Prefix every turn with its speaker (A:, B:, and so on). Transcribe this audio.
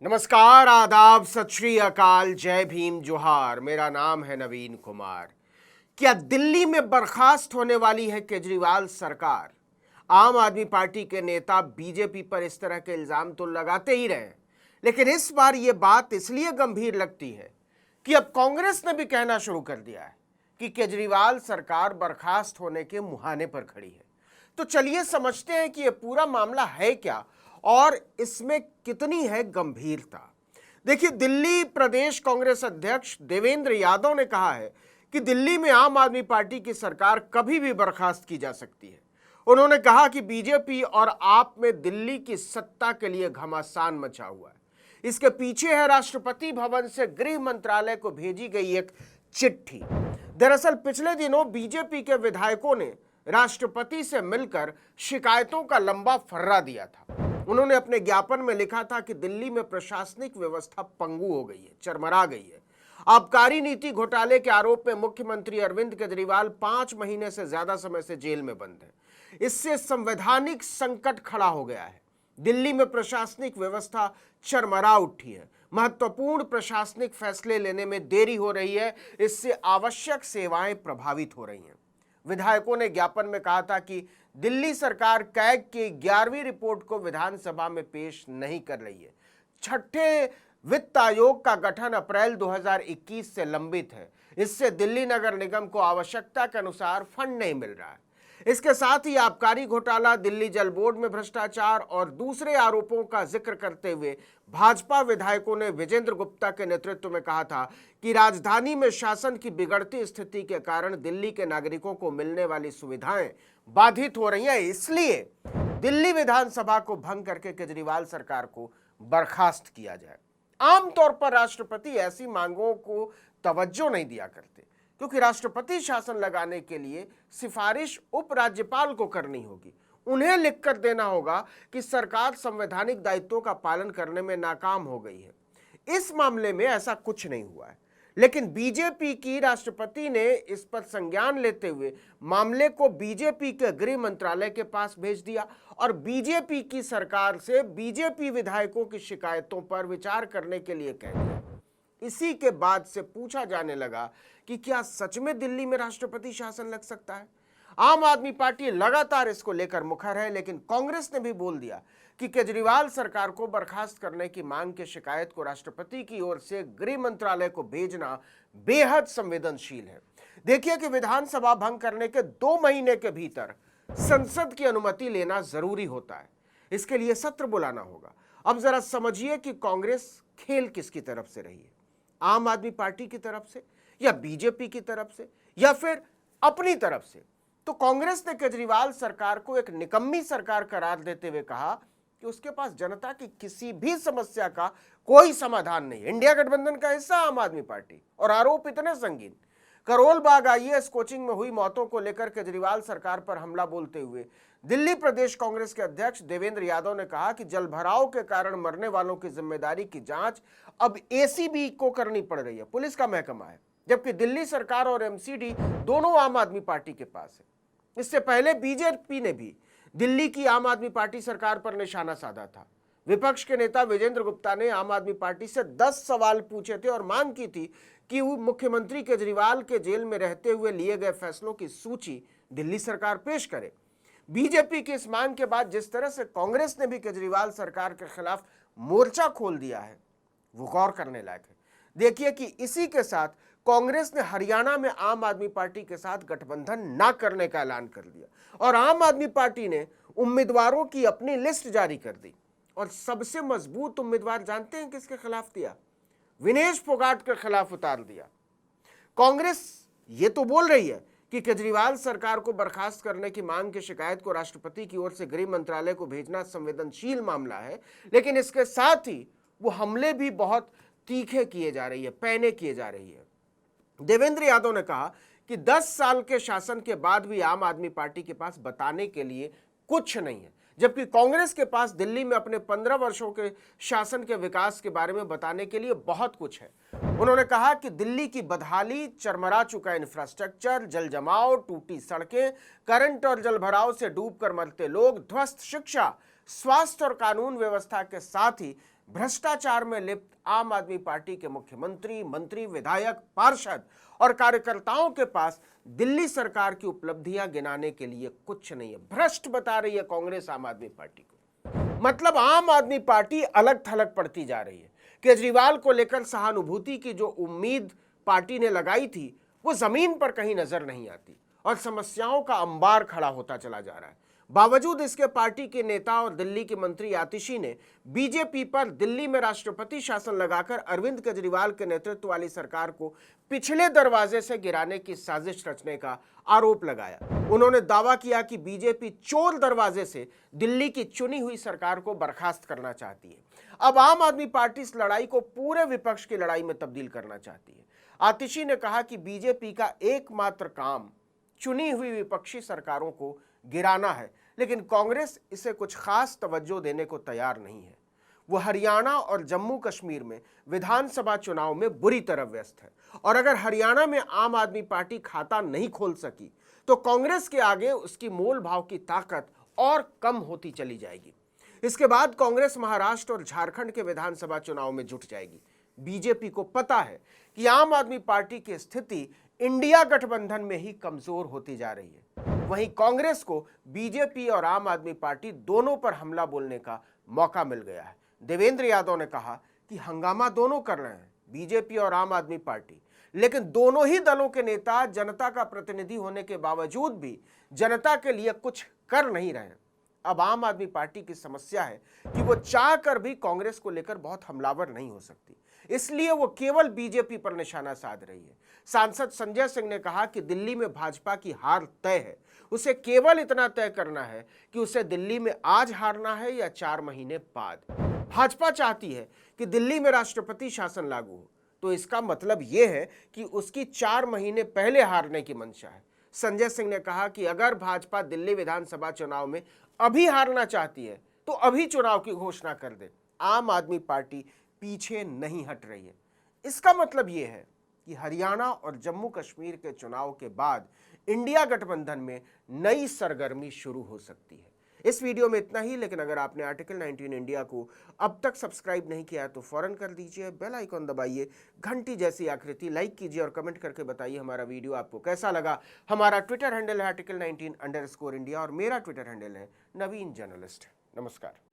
A: नमस्कार, आदाब, सत श्री अकाल, जय भीम, जोहार। मेरा नाम है नवीन कुमार। क्या दिल्ली में बर्खास्त होने वाली है केजरीवाल सरकार? आम आदमी पार्टी के नेता बीजेपी पर इस तरह के इल्जाम तो लगाते ही रहे, लेकिन इस बार यह बात इसलिए गंभीर लगती है कि अब कांग्रेस ने भी कहना शुरू कर दिया है कि केजरीवाल सरकार बर्खास्त होने के मुहाने पर खड़ी है। तो चलिए समझते हैं कि यह पूरा मामला है क्या और इसमें कितनी है गंभीरता। देखिए, दिल्ली प्रदेश कांग्रेस अध्यक्ष देवेंद्र यादव ने कहा है कि दिल्ली में आम आदमी पार्टी की सरकार कभी भी बर्खास्त की जा सकती है। उन्होंने कहा कि बीजेपी और आप में दिल्ली की सत्ता के लिए घमासान मचा हुआ है। इसके पीछे है राष्ट्रपति भवन से गृह मंत्रालय को भेजी गई एक चिट्ठी। दरअसल पिछले दिनों बीजेपी के विधायकों ने राष्ट्रपति से मिलकर शिकायतों का लंबा फर्रा दिया था। उन्होंने अपने ज्ञापन में लिखा था कि दिल्ली में प्रशासनिक व्यवस्था पंगु हो गई है, चरमरा गई है। आबकारी नीति घोटाले के आरोप में मुख्यमंत्री अरविंद केजरीवाल 5 महीने से ज्यादा समय से जेल में बंद है। इससे संवैधानिक संकट खड़ा हो गया है। दिल्ली में प्रशासनिक व्यवस्था चरमरा उठी है। महत्वपूर्ण प्रशासनिक फैसले लेने में देरी हो रही है। इससे आवश्यक सेवाएं प्रभावित हो रही हैं। विधायकों ने ज्ञापन में कहा था कि दिल्ली सरकार कैग की 11वीं रिपोर्ट को विधानसभा में पेश नहीं कर रही है। छठे वित्त आयोग का गठन अप्रैल 2021 से लंबित है। इससे दिल्ली नगर निगम को आवश्यकता के अनुसार फंड नहीं मिल रहा है। इसके साथ ही आबकारी घोटाला, दिल्ली जल बोर्ड में भ्रष्टाचार और दूसरे आरोपों का जिक्र करते हुए भाजपा विधायकों ने विजेंद्र गुप्ता के नेतृत्व में कहा था कि राजधानी में शासन की बिगड़ती स्थिति के कारण दिल्ली के नागरिकों को मिलने वाली सुविधाएं बाधित हो रही हैं। इसलिए दिल्ली विधानसभा को भंग करके केजरीवाल सरकार को बर्खास्त किया जाए। आमतौर पर राष्ट्रपति ऐसी मांगों को तवज्जो नहीं दिया करते, क्योंकि राष्ट्रपति शासन लगाने के लिए सिफारिश उपराज्यपाल को करनी होगी। उन्हें लिखकर देना होगा कि सरकार संवैधानिक दायित्वों का पालन करने में नाकाम हो गई है। इस मामले में ऐसा कुछ नहीं हुआ है, लेकिन बीजेपी की राष्ट्रपति ने इस पर संज्ञान लेते हुए मामले को बीजेपी के गृह मंत्रालय के पास भेज दिया और बीजेपी की सरकार से बीजेपी विधायकों की शिकायतों पर विचार करने के लिए कह दिया। इसी के बाद से पूछा जाने लगा कि क्या सच में दिल्ली में राष्ट्रपति शासन लग सकता है। आम आदमी पार्टी लगातार इसको लेकर मुखर है, लेकिन कांग्रेस ने भी बोल दिया कि केजरीवाल सरकार को बर्खास्त करने की मांग की शिकायत को राष्ट्रपति की ओर से गृह मंत्रालय को भेजना बेहद संवेदनशील है। देखिए कि विधानसभा भंग करने के 2 महीने के भीतर संसद की अनुमति लेना जरूरी होता है। इसके लिए सत्र बुलाना होगा। अब जरा समझिए कि कांग्रेस खेल किसकी तरफ से रही है, आम आदमी पार्टी की तरफ से या बीजेपी की तरफ से या फिर अपनी तरफ से। तो कांग्रेस ने केजरीवाल सरकार को एक निकम्मी सरकार करार देते हुए कहा कि उसके पास जनता की किसी भी समस्या का कोई समाधान नहीं। इंडिया गठबंधन का हिस्सा आम आदमी पार्टी, और आरोप इतने संगीन। करोल बाग आईएएस कोचिंग में हुई मौतों को लेकर केजरीवाल सरकार पर हमला बोलते हुए दिल्ली प्रदेश कांग्रेस के अध्यक्ष देवेंद्र यादव ने कहा कि जलभराव के कारण मरने वालों की जिम्मेदारी की जांच अब एसीबी को करनी पड़ रही है, पुलिस का महकमा है, जबकि दिल्ली सरकार और एमसीडी दोनों आम आदमी पार्टी के पास है। इससे पहले बीजेपी ने भी दिल्ली की आम आदमी पार्टी सरकार पर निशाना साधा था। विपक्ष के नेता विजेंद्र गुप्ता ने आम आदमी पार्टी से 10 सवाल पूछे थे और मांग की थी कि वो मुख्यमंत्री केजरीवाल के जेल में रहते हुए लिए गए फैसलों की सूची दिल्ली सरकार पेश करे। बीजेपी की इस मांग के बाद जिस तरह से कांग्रेस ने भी केजरीवाल सरकार के खिलाफ मोर्चा खोल दिया है, वो गौर करने लायक है। देखिए कि इसी के साथ कांग्रेस ने हरियाणा में आम आदमी पार्टी के साथ गठबंधन ना करने का ऐलान कर दिया और आम आदमी पार्टी ने उम्मीदवारों की अपनी लिस्ट जारी कर दी। और सबसे मजबूत उम्मीदवार जानते हैं किसके खिलाफ दिया? विनेश फोगाट के खिलाफ उतार दिया। कांग्रेस ये तो बोल रही है कि केजरीवाल सरकार को बर्खास्त करने की मांग की शिकायत को राष्ट्रपति की ओर से गृह मंत्रालय को भेजना संवेदनशील मामला है, लेकिन इसके साथ ही वो हमले भी बहुत तीखे किए जा रही है, पैने किए जा रही है। देवेंद्र यादव ने कहा कि 10 साल के शासन के बाद भी आम आदमी पार्टी के पास बताने के लिए कुछ नहीं है, जबकि कांग्रेस के पास दिल्ली में अपने 15 वर्षों के शासन के विकास के बारे में बताने के लिए बहुत कुछ है। उन्होंने कहा कि दिल्ली की बदहाली, चरमरा चुका इंफ्रास्ट्रक्चर, जल जमाव, टूटी सड़कें, करंट और जलभराव से डूबकर मरते लोग, ध्वस्त शिक्षा, स्वास्थ्य और कानून व्यवस्था के साथ ही भ्रष्टाचार में लिप्त आम आदमी पार्टी के मुख्यमंत्री, मंत्री, विधायक, पार्षद और कार्यकर्ताओं के पास दिल्ली सरकार की उपलब्धियां गिनाने के लिए कुछ नहीं है। भ्रष्ट बता रही है कांग्रेस आम आदमी पार्टी को। मतलब आम आदमी पार्टी अलग थलग पड़ती जा रही है। केजरीवाल को लेकर सहानुभूति की जो उम्मीद पार्टी ने लगाई थी वो जमीन पर कहीं नजर नहीं आती और समस्याओं का अंबार खड़ा होता चला जा रहा है। बावजूद इसके पार्टी के नेता और दिल्ली के मंत्री आतिशी ने बीजेपी पर दिल्ली में राष्ट्रपति शासन लगाकर अरविंद केजरीवाल के नेतृत्व वाली सरकार को पिछले दरवाजे से गिराने की साजिश रचने का आरोप लगाया। उन्होंने दावा किया कि बीजेपी चोर दरवाजे से दिल्ली की चुनी हुई सरकार को बर्खास्त करना चाहती है। अब आम आदमी पार्टी इस लड़ाई को पूरे विपक्ष की लड़ाई में तब्दील करना चाहती है। आतिशी ने कहा कि बीजेपी का एकमात्र काम चुनी हुई विपक्षी सरकारों को गिराना है, लेकिन कांग्रेस इसे कुछ खास तवज्जो देने को तैयार नहीं है। वो हरियाणा और जम्मू कश्मीर में विधानसभा चुनाव में बुरी तरह व्यस्त है और अगर हरियाणा में आम आदमी पार्टी खाता नहीं खोल सकी तो कांग्रेस के आगे उसकी मोल भाव की ताकत और कम होती चली जाएगी। इसके बाद कांग्रेस महाराष्ट्र और झारखंड के विधानसभा चुनाव में जुट जाएगी। बीजेपी को पता है कि आम आदमी पार्टी की स्थिति इंडिया गठबंधन में ही कमजोर होती जा रही है। वहीं कांग्रेस को बीजेपी और आम आदमी पार्टी दोनों पर हमला बोलने का मौका मिल गया है। देवेंद्र यादव ने कहा कि हंगामा दोनों कर रहे हैं, बीजेपी और आम आदमी पार्टी, लेकिन दोनों ही दलों के नेता जनता का प्रतिनिधि होने के बावजूद भी जनता के लिए कुछ कर नहीं रहे। अब आम आदमी पार्टी की समस्या है कि वो चाह कर भी कांग्रेस को लेकर बहुत हमलावर नहीं हो सकती, इसलिए वो केवल बीजेपी पर निशाना साध रही है। सांसद संजय सिंह ने कहा कि दिल्ली में भाजपा की हार तय है, उसे केवल इतना तय करना है कि उसे दिल्ली में आज हारना है या 4 महीने बाद। भाजपा चाहती है कि दिल्ली में राष्ट्रपति शासन लागू हो, तो इसका मतलब यह है कि उसकी 4 महीने पहले हारने की मंशा है। संजय सिंह ने कहा कि अगर भाजपा दिल्ली विधानसभा चुनाव में अभी हारना चाहती है तो अभी चुनाव की घोषणा कर दे। आम आदमी पार्टी पीछे नहीं हट रही है। इसका मतलब यह है कि हरियाणा और जम्मू कश्मीर के चुनाव के बाद इंडिया गठबंधन में नई सरगर्मी शुरू हो सकती है। इस वीडियो में इतना ही, लेकिन अगर आपने आर्टिकल 19 इंडिया को अब तक सब्सक्राइब नहीं किया है तो फौरन कर दीजिए, बेल आइकॉन दबाइए, घंटी जैसी आकृति लाइक कीजिए और कमेंट करके बताइए हमारा वीडियो आपको कैसा लगा। हमारा ट्विटर हैंडल है article19_India और मेरा ट्विटर हैंडल है नवीन जर्नलिस्ट। नमस्कार।